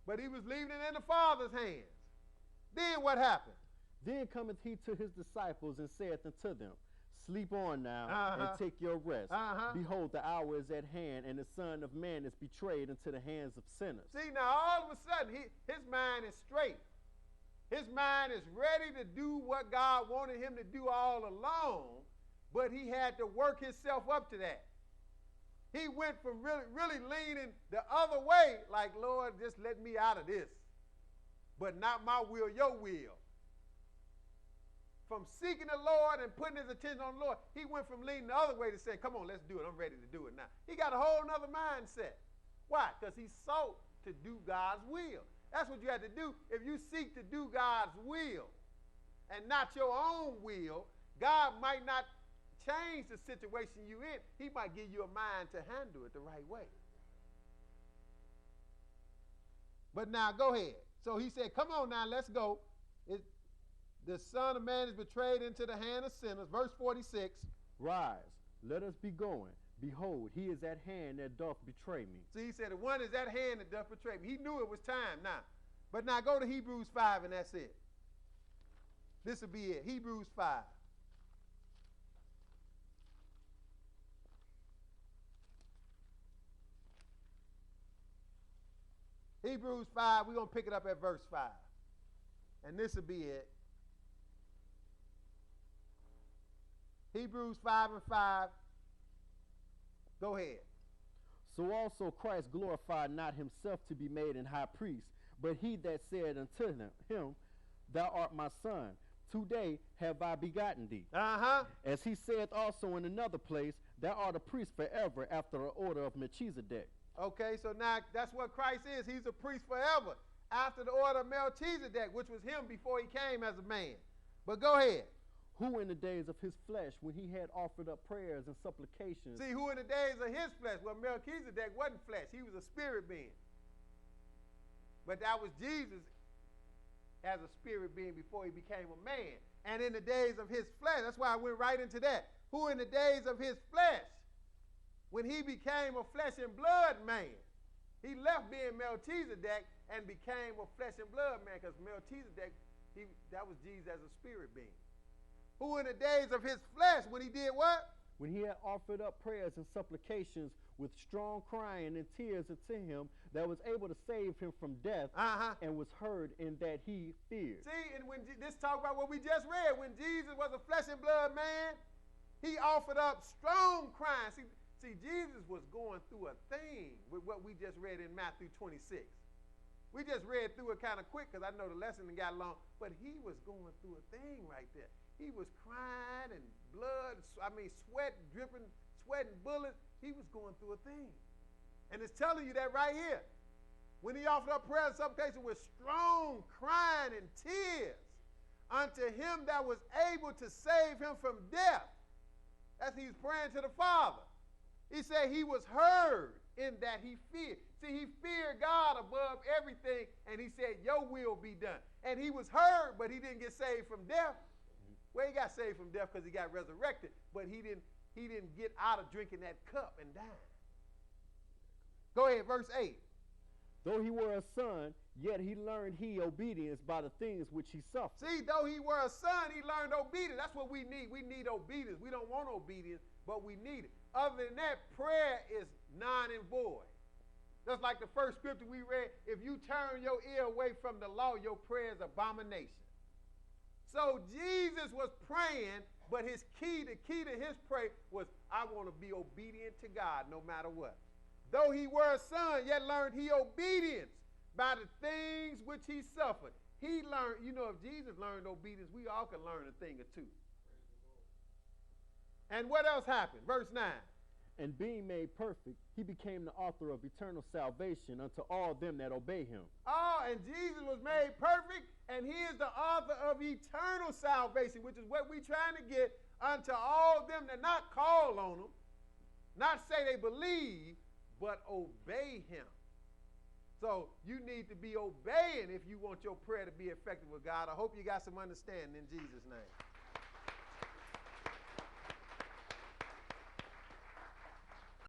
But he was leaving it in the Father's hands. Then what happened? Then cometh he to his disciples and saith unto them, Sleep on now Uh-huh. and take your rest. Uh-huh. Behold, the hour is at hand, and the Son of Man is betrayed into the hands of sinners. See, now all of a sudden, his mind is straight. His mind is ready to do what God wanted him to do all along, but he had to work himself up to that. He went from really leaning the other way, like, Lord, just let me out of this. But not my will, your will. From seeking the Lord and putting his attention on the Lord, he went from leaning the other way to say, come on, let's do it. I'm ready to do it now. He got a whole nother mindset. Why? Because he sought to do God's will. That's what you have to do. If you seek to do God's will and not your own will, God might not change the situation you're in. He might give you a mind to handle it the right way. But now, go ahead. So he said, come on now, let's go. The Son of Man is betrayed into the hand of sinners. Verse 46. Rise, let us be going. Behold, he is at hand that doth betray me. See, he said, the one is at hand that doth betray me. He knew it was time now. But now go to Hebrews 5 and that's it. This will be it. Hebrews 5. Hebrews 5, we're going to pick it up at verse 5. And this will be it. Hebrews 5 and 5. Go ahead. So also Christ glorified not himself to be made an high priest, but he that said unto him, Thou art my son, today have I begotten thee. Uh-huh. As he saith also in another place, Thou art a priest forever after the order of Melchizedek. Okay, so now that's what Christ is. He's a priest forever after the order of Melchizedek, which was him before he came as a man. But go ahead. Who in the days of his flesh, when he had offered up prayers and supplications. See, who in the days of his flesh? Well, Melchizedek wasn't flesh. He was a spirit being. But that was Jesus as a spirit being before he became a man. And in the days of his flesh, that's why I went right into that. Who in the days of his flesh, when he became a flesh and blood man, he left being Melchizedek and became a flesh and blood man, because Melchizedek, that was Jesus as a spirit being. Who in the days of his flesh, when he did what? When he had offered up prayers and supplications with strong crying and tears unto him, that was able to save him from death, and was heard in that he feared. See, and when this talk about what we just read, when Jesus was a flesh and blood man, he offered up strong crying. See, Jesus was going through a thing with what we just read in Matthew 26. We just read through it kind of quick because I know the lesson got long, but he was going through a thing right there. He was crying and blood, sweat dripping, sweating bullets. He was going through a thing. And it's telling you that right here. When he offered up prayer and supplication with strong crying and tears unto him that was able to save him from death. That's he's praying to the Father. He said he was heard in that he feared. See, he feared God above everything, and he said, your will be done. And he was heard, but he didn't get saved from death. Well, he got saved from death because he got resurrected, but he didn't get out of drinking that cup and dying. Go ahead, verse 8. Though he were a son, yet he learned obedience by the things which he suffered. See, though he were a son, he learned obedience. That's what we need. We need obedience. We don't want obedience, but we need it. Other than that, prayer is non and void. Just like the first scripture we read, if you turn your ear away from the law, your prayer is abomination. So Jesus was praying, but the key to his prayer was, I want to be obedient to God no matter what. Though he were a son, yet learned he obedience by the things which he suffered. He learned, if Jesus learned obedience, we all can learn a thing or two. And what else happened? Verse 9. And being made perfect, he became the author of eternal salvation unto all them that obey him. Oh, and Jesus was made perfect, and he is the author of eternal salvation, which is what we're trying to get unto all them that not call on him, not say they believe, but obey him. So you need to be obeying if you want your prayer to be effective with God. I hope you got some understanding in Jesus' name.